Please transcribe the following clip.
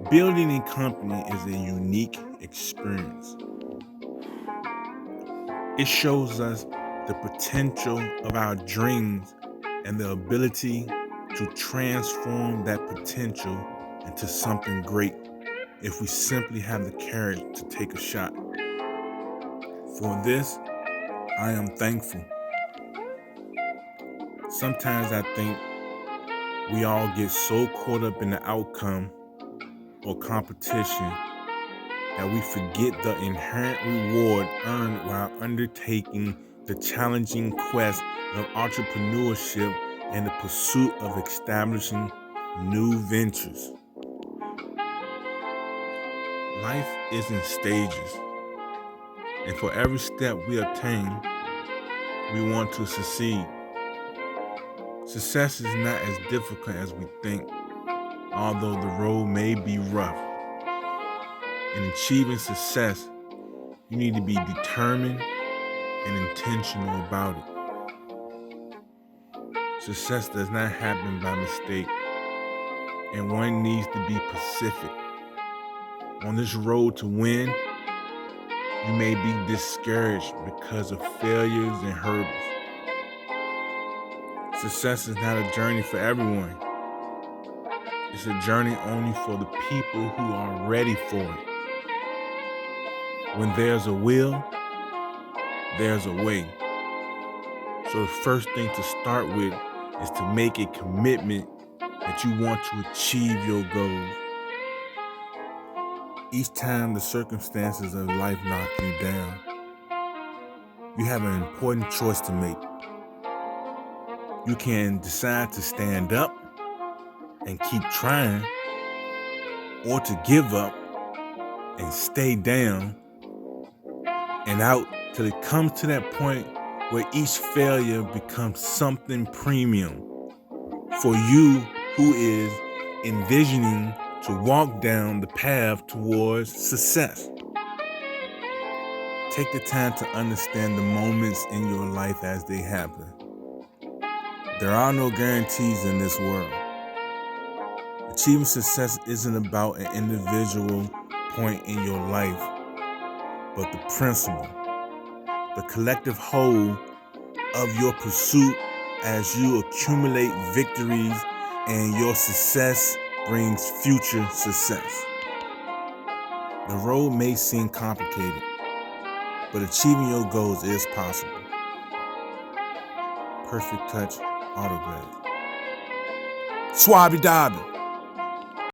Building a company is a unique experience. It shows us the potential of our dreams and the ability to transform that potential into something great if we simply have the courage to take a shot. For this, I am thankful. Sometimes I think we all get so caught up in the outcome or competition that we forget the inherent reward earned while undertaking the challenging quest of entrepreneurship and the pursuit of establishing new ventures. Life is in stages, and for every step we obtain, we want to succeed. Success is not as difficult as we think, although the road may be rough. In achieving success, you need to be determined and intentional about it. Success does not happen by mistake, and one needs to be pacific. On this road to win, you may be discouraged because of failures and hurdles. Success is not a journey for everyone. It's a journey only for the people who are ready for it. When there's a will, there's a way. So the first thing to start with is to make a commitment that you want to achieve your goals. Each time the circumstances of life knock you down, you have an important choice to make. You can decide to stand up and keep trying, or to give up and stay down and out till it comes to that point where each failure becomes something premium for you who is envisioning to walk down the path towards success. Take the time to understand the moments in your life as they happen. There are no guarantees in this world. Achieving success isn't about an individual point in your life, but the principle, the collective whole of your pursuit as you accumulate victories and your success brings future success. The road may seem complicated, but achieving your goals is possible. Perfect Touch Autograph. Swabby Dobby.